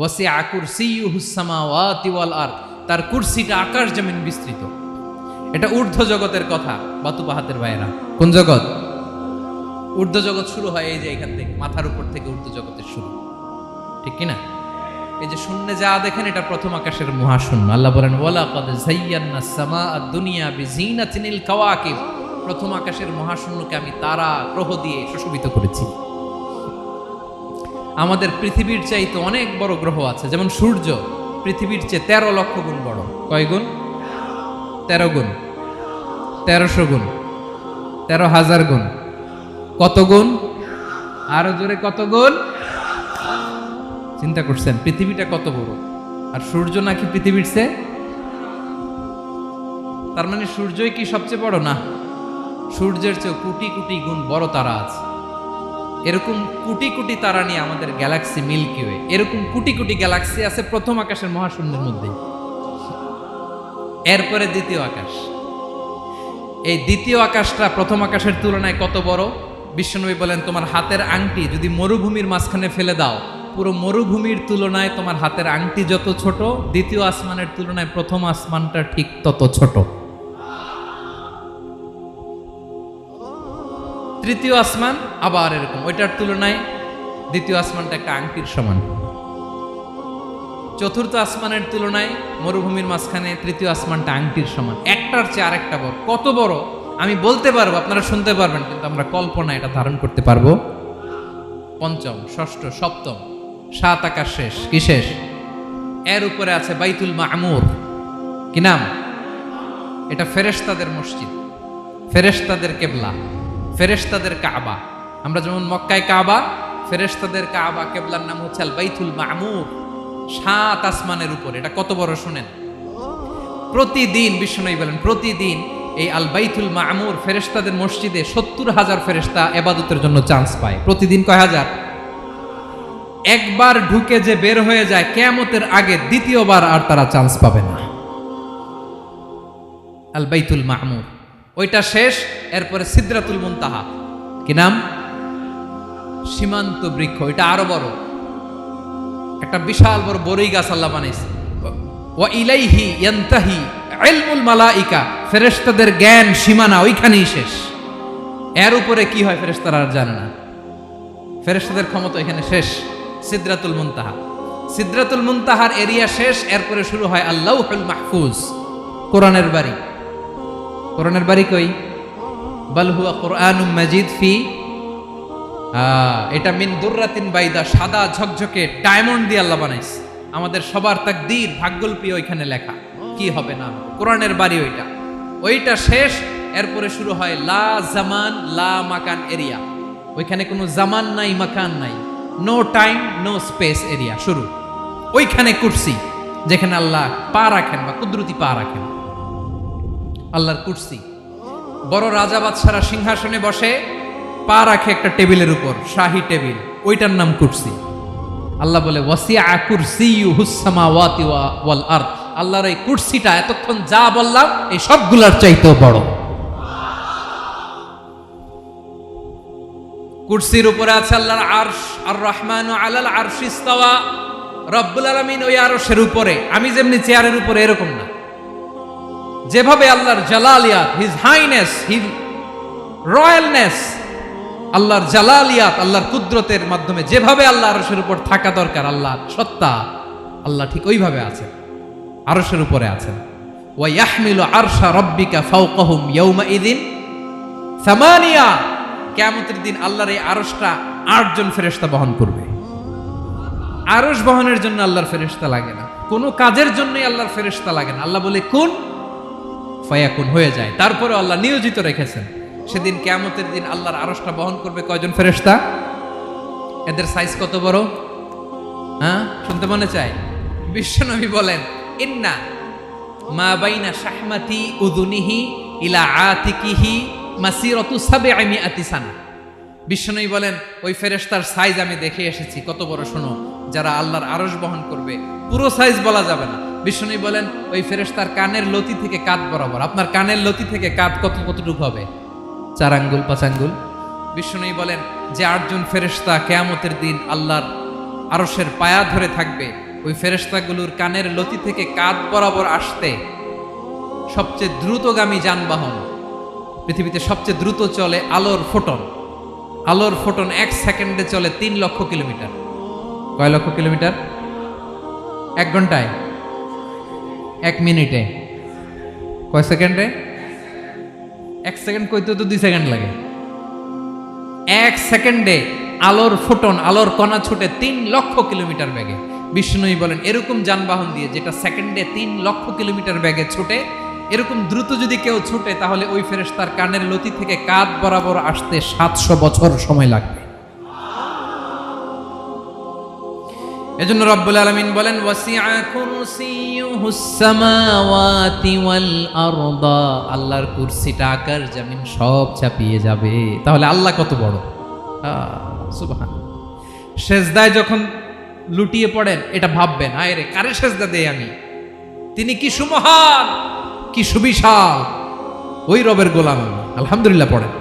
ওয়াসিআ কুরসিয়ুহুস সামাওয়াতি ওয়াল আরদ, তার কুরসিটা আকাশ জমিন বিস্তৃত। এটা ঊর্ধ্ব জগতের কথা বাতুপাহাতের ভাইয়েরা। কোন জগৎ? ঊর্ধ্ব জগৎ শুরু হয় এই যে এখান থেকে, মাথার উপর থেকে ঊর্ধ্ব জগতের শুরু, ঠিক কিনা? এই যে শূন্যে যা দেখেন এটা প্রথম আকাশের মহাশূন্য। আল্লাহ বলেন ওয়ালাকাদ যায়্যানাস সামাআদ দুনিয়া বিজিনাতিল কাওয়াকিব, প্রথম আকাশের মহাশূন্যকে আমি তারা গ্রহ দিয়ে সুশোভিত করেছি। আমাদের পৃথিবীর চাইতে অনেক বড় গ্রহ আছে, যেমন সূর্য পৃথিবীর চেয়ে 13 লক্ষ গুণ বড়। কয় গুণ? 13 গুণ, 1300 গুণ, 13,000 গুণ। কত গুণ? আরো জোরে কত গুণ? চিন্তা করছেন পৃথিবীটা কত বড়, আর সূর্য নাকি পৃথিবীর চেয়ে? তার মানে সূর্যই কি সবচেয়ে বড়? না, সূর্যের চেয়ে কোটি কোটি গুণ বড় তারা আছে। এরকম কোটি কোটি তারা নিয়ে আমাদের গ্যালাক্সি মিল্কি ওয়ে, এরকম কোটি কোটি গ্যালাক্সি আছে প্রথম আকাশের মহাশূন্যের মধ্যে। এরপরে দ্বিতীয় আকাশ। এই দ্বিতীয় আকাশটা প্রথম আকাশের তুলনায় কত বড়? বিশ্বনবী বলেন তোমার হাতের আংটি যদি মরুভূমির মাঝখানে ফেলে দাও, পুরো মরুভূমির তুলনায় তোমার হাতের আংটি যত ছোট, দ্বিতীয় আসমানের তুলনায় প্রথম আসমানটা ঠিক তত ছোট। তৃতীয় আসমান আবার এরকম, ওইটার তুলনায় দ্বিতীয় আসমানটা একটা আংটির সমান। চতুর্থ আসমানের তুলনায় মরুভূমির মাঝখানে তৃতীয় আসমানটা আংটির সমান। একটার চেয়ে আরেকটা বড়। কত বড় আমি বলতে পারবো, আপনারা শুনতে পারবেন, কিন্তু আমরা কল্পনা এটা ধারণ করতে পারবো। পঞ্চম, ষষ্ঠ, সপ্তম, 7 আকাশ শেষ। কি শেষ? এর উপরে আছে বাইতুল মামুর। কি নাম? এটা ফেরেশতাদের মসজিদ, ফেরেশতাদের কেবলা, ফেরেশতাদের কাবা। আমরা যেমন মক্কায় কাবা, ফেরেশতাদের কাবা কেবলার নাম হচ্ছে আল বাইতুল মামুর। 7 আসমানের উপরে। এটা কত বড় শুনেন। প্রতিদিন বিশ্বনবী বলেন প্রতিদিন এই আল বাইতুল মামুর ফেরেশতাদের মসজিদে 70,000 ফেরেশতা ইবাদতের জন্য চান্স পায়। প্রতিদিন কয় হাজার? একবার ঢুকে যে বের হয়ে যায় কিয়ামতের আগে দ্বিতীয়বার আর তারা চান্স পাবে না। আল বাইতুল মামুর ওইটা শেষ। এরপরে সিদরাতুল মুনতাহা। কি নাম? সীমান্ত বৃক্ষ। এটা আরো বড়, একটা বিশাল বড় বড়ই গাছ আল্লাহ বানাইছে। ওয়া ইলাইহি ইয়ানতাহি ইলমুল মালাইকা, ফেরেশতাদের জ্ঞান সীমানা ওইখানেই শেষ। এর উপরে কি হয় ফেরেশতারা আর জানে না। ফেরেশতাদের ক্ষমতা এখানে শেষ। সিদরাতুল মুনতাহা, সিদরাতুল মুনতাহার এরিয়া শেষ। এরপরে শুরু হয় আল্লাহুল মাহফুজ, কোরআনের বাড়ি। কোরআনের বাড়ি কই? বাল হুয়া কুরআনুম মাজিদ ফি, এটা মিন দুররাতিন বাইদা, সাদা ঝকঝকে ডায়মন্ড দিয়ে আল্লাহ বানাইছে। আমাদের সবার তাকদীর ভাগ্যলিপি ওইখানে লেখা, কি হবে না। কোরআনের বাড়ি ওইটা, ওইটা শেষ। এরপরে শুরু হয় লা জামান লা মাকান এরিয়া। ওইখানে কোনো জামান নাই, মাকান নাই, no time no space area শুরু। ওইখানে কুরসি, যেখানে আল্লাহ পা রাখেন বা কুদরতি পা রাখেন, আল্লাহর কুরসি। বড় রাজা বাদশারা সিংহাসনে বসে পা রাখে একটা টেবিলের উপর, শাহী টেবিল, ওইটার নাম কুরসি। আল্লাহ বলে ওয়াসিআ কুরসিয়ুহুস সামাওয়াতি ওয়াল আরদ, আল্লাহর এই কুরসিটা এতক্ষণ যা বললাম এই সবগুলোর চাইতেও বড়। কুরসির উপরে আছে আল্লাহর আরশ। আর রহমানু আলাল আরশি ইস্তাওয়া, রব্বুল আলামিন ওই আরশের উপরে। আমি যেমনি চেয়ারের উপরে এরকম না, যেভাবে আল্লাহর জালালিয়াত, হিজ হাইনেস, হিজ রয়্যালনেস, আল্লাহর জালালিয়াত, আল্লাহর কুদরতের মাধ্যমে যেভাবে আল্লাহ আরশের উপর থাকা দরকার, আল্লাহর সত্তা, আল্লাহ ঠিক ওইভাবে আছেন, আরশের উপরে আছেন। ওয়া ইয়াহমিলু আরশা রাব্বিকা ফাওকাহুম ইয়াওমাইযিন সামানিয়া, কিয়ামতের দিন আল্লাহর এই আরশটা 8 জন ফেরেশতা বহন করবে। আরশ বহনের জন্য আল্লাহর ফেরেশতা লাগে না, কোনো কাজের জন্যই আল্লাহর ফেরেশতা লাগে না। আল্লাহ বলে কুন ফায়াকুন, হয়ে যায়। তারপরে আল্লাহ নিয়োজিত রেখেছেন। সেদিন কিয়ামতের দিন আল্লাহর আরশটা বহন করবে কয়জন ফেরেশতা? এদের সাইজ কত বড়? শুনতে মনে চায়? বিশ্বনবী বলেন ইন্না মা বাইনা শাহমাতি উযুনিহি ইলা আতিকিহি মাসিরাতু 700 সানা। বিশ্বনবী বলেন ওই ফেরেশতার সাইজ আমি দেখে এসেছি। কত বড় শোনো, যারা আল্লাহর আরশ বহন করবে, পুরো সাইজ বলা যাবে না। বিশ্বনবী বলেন ওই ফেরেশতার কানের লতি থেকে কাঁধ বরাবর। আপনার কানের লতি থেকে কাঁধ কতটুকু হবে? 4 আঙ্গুল 5 আঙ্গুল। বিশ্বনবী বলেন যে 8 জন ফেরেশতা কিয়ামতের দিন আল্লাহর আরশের পায়া ধরে থাকবে, ওই ফেরেশতাগুলোর কানের লতি থেকে কাঁধ বরাবর আসতে সবচেয়ে দ্রুতগামী যানবাহন, পৃথিবীতে সবচেয়ে দ্রুত চলে আলোর ফোটন। আলোর ফোটন 1 সেকেন্ডে চলে 3 লক্ষ কিলোমিটার। কয় লক্ষ কিলোমিটার? 1 ঘন্টায়? 1 মিনিটে? কয় সেকেন্ডে? 1 সেকেন্ড কইতে তো 2 সেকেন্ড লাগে। 1 সেকেন্ডে আলোর ফোটন, আলোর কণা ছুটে 3 লক্ষ কিলোমিটার বেগে। বিষ্ণুই বলেন এরকম যানবাহন দিয়ে যেটা সেকেন্ডে 3 লক্ষ কিলোমিটার বেগে ছুটে, এরকম দ্রুত যদি কেউ ছুটে তাহলে ওই ফেরেশতার কানের লতি থেকে কাঁধ বরাবর আসতে 700 বছর সময় লাগবে। এজন্য রব্বুল আলামিন বলেন ওয়াসিআ কুরসিয়ুহুস সামাওয়াতি ওয়াল আরদা, আল্লাহর কুরসিটা আকাশ জমিন সব চাপিয়ে যাবে। তাহলে আল্লাহ কত বড়! সুবহানাল্লাহ। সেজদায় যখন লুটিয়ে পড়েন এটা ভাববেন, হায় রে কারে সেজদা দেই আমি, তিনি কি সুমহান, কি সুবিশাল, ওই রবের গোলাম আমি। আলহামদুলিল্লাহ পড়েন।